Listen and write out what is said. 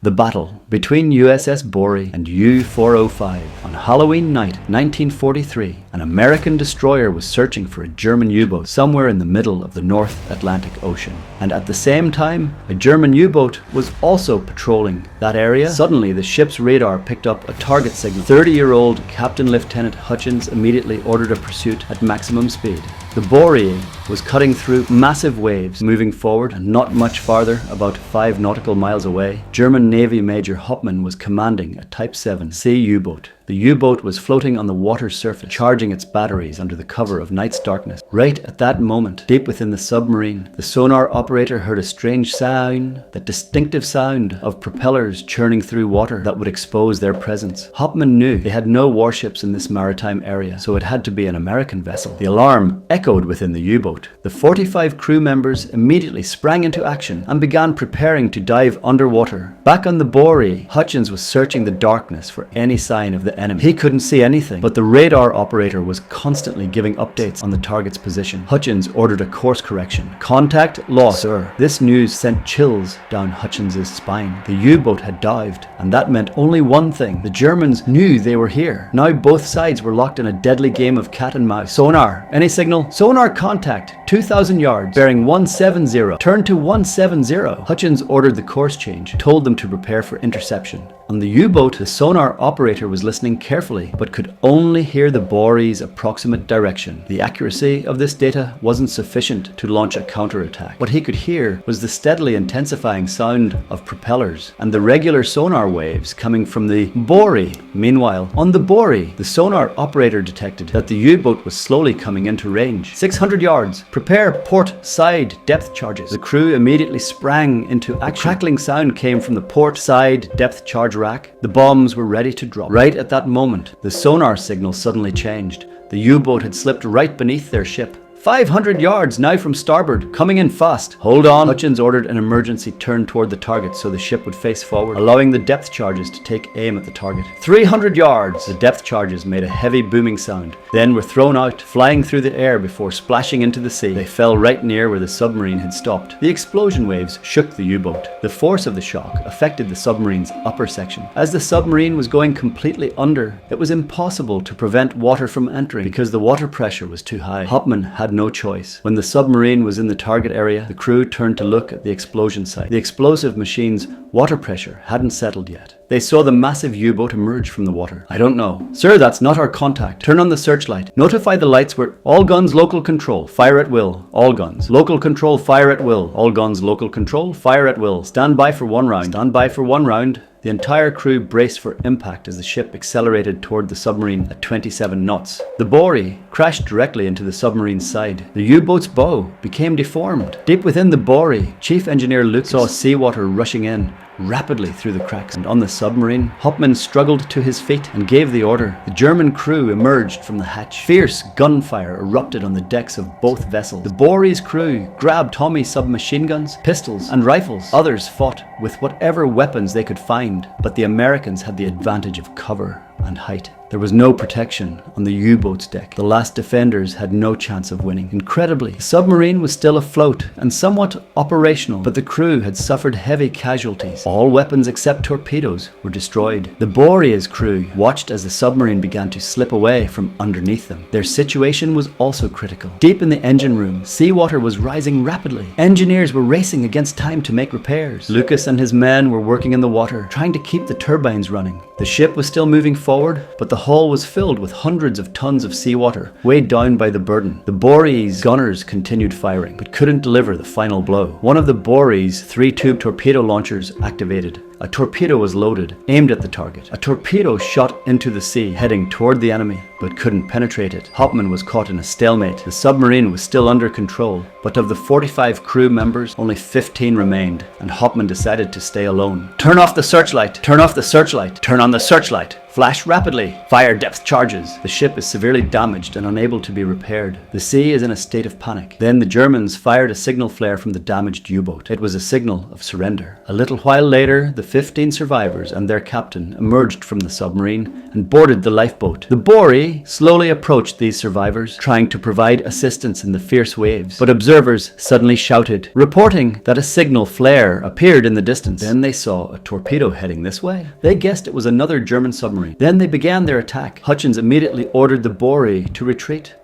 The battle between USS Borie and U-405. On Halloween night 1943, an American destroyer was searching for a German U-boat somewhere in the middle of the North Atlantic Ocean. And at the same time, a German U-boat was also patrolling that area. Suddenly, the ship's radar picked up a target signal. 30-year-old Captain Lieutenant Hutchins immediately ordered a pursuit at maximum speed. The Borie was cutting through massive waves, moving forward, and not much farther, about 5 nautical miles away, German Navy Major Hauptmann was commanding a Type 7 C U-boat. The U-boat was floating on the water's surface, charging its batteries under the cover of night's darkness. Right at that moment, deep within the submarine, the sonar operator heard a strange sound, that distinctive sound of propellers churning through water that would expose their presence. Hauptmann knew they had no warships in this maritime area, so it had to be an American vessel. The alarm echoed within the U-boat. The 45 crew members immediately sprang into action and began preparing to dive underwater. Back on the Borie, Hutchins was searching the darkness for any sign of the enemy. He couldn't see anything, but the radar operator was constantly giving updates on the target's position. Hutchins ordered a course correction. Contact lost, sir. This news sent chills down Hutchins's spine. The U-boat had dived, and that meant only one thing. The Germans knew they were here. Now both sides were locked in a deadly game of cat and mouse. Sonar, any signal? Sonar contact, 2,000 yards, bearing 170. Turn to 170. Hutchins ordered the course change, told them to prepare for interception. On the U-boat, the sonar operator was listening carefully, but could only hear the Borie's approximate direction. The accuracy of this data wasn't sufficient to launch a counterattack. What he could hear was the steadily intensifying sound of propellers and the regular sonar waves coming from the Borie. Meanwhile, on the Borie, the sonar operator detected that the U-boat was slowly coming into range. 600 yards. Prepare port side depth charges. The crew immediately sprang into action. A crackling sound came from the port side depth charge rack. The bombs were ready to drop. Right at that moment, the sonar signal suddenly changed. The U-boat had slipped right beneath their ship. 500 yards now from starboard, coming in fast. Hold on. Hutchins ordered an emergency turn toward the target so the ship would face forward, allowing the depth charges to take aim at the target. 300 yards. The depth charges made a heavy booming sound, then were thrown out, flying through the air before splashing into the sea. They fell right near where the submarine had stopped. The explosion waves shook the U-boat. The force of the shock affected the submarine's upper section. As the submarine was going completely under, it was impossible to prevent water from entering because the water pressure was too high. Hauptmann had no choice. When the submarine was in the target area, the crew turned to look at the explosion site. The explosive machine's water pressure hadn't settled yet. They saw the massive U-boat emerge from the water. I don't know. Sir, that's not our contact. Turn on the searchlight. Notify the lights where all guns local control. Fire at will. All guns. Local control. Fire at will. All guns local control. Fire at will. Stand by for 1 round. Stand by for 1 round. The entire crew braced for impact as the ship accelerated toward the submarine at 27 knots. The Borie crashed directly into the submarine's side. The U-boat's bow became deformed. Deep within the Borie, Chief Engineer Luke saw seawater rushing in rapidly through the cracks, and on the submarine, Hauptmann struggled to his feet and gave the order. The German crew emerged from the hatch. Fierce gunfire erupted on the decks of both vessels. The Borie's crew grabbed Tommy submachine guns, pistols, and rifles. Others fought with whatever weapons they could find, but the Americans had the advantage of cover and height. There was no protection on the U-boat's deck. The last defenders had no chance of winning. Incredibly, the submarine was still afloat and somewhat operational, but the crew had suffered heavy casualties. All weapons except torpedoes were destroyed. The Borie's crew watched as the submarine began to slip away from underneath them. Their situation was also critical. Deep in the engine room, seawater was rising rapidly. Engineers were racing against time to make repairs. Lucas and his men were working in the water, trying to keep the turbines running. The ship was still moving forward, but the hull was filled with hundreds of tons of seawater, weighed down by the burden. The Borie's gunners continued firing, but couldn't deliver the final blow. One of the Borie's 3-tube torpedo launchers activated. A torpedo was loaded, aimed at the target. A torpedo shot into the sea, heading toward the enemy, but couldn't penetrate it. Hauptmann was caught in a stalemate. The submarine was still under control, but of the 45 crew members, only 15 remained, and Hauptmann decided to stay alone. Turn off the searchlight! Turn off the searchlight! Turn on the searchlight! Flash rapidly! Fire depth charges! The ship is severely damaged and unable to be repaired. The sea is in a state of panic. Then the Germans fired a signal flare from the damaged U-boat. It was a signal of surrender. A little while later, the 15 survivors and their captain emerged from the submarine and boarded the lifeboat. The Borie Borie slowly approached these survivors, trying to provide assistance in the fierce waves. But observers suddenly shouted, reporting that a signal flare appeared in the distance. Then they saw a torpedo heading this way. They guessed it was another German submarine. Then they began their attack. Hutchins immediately ordered the Borie to retreat.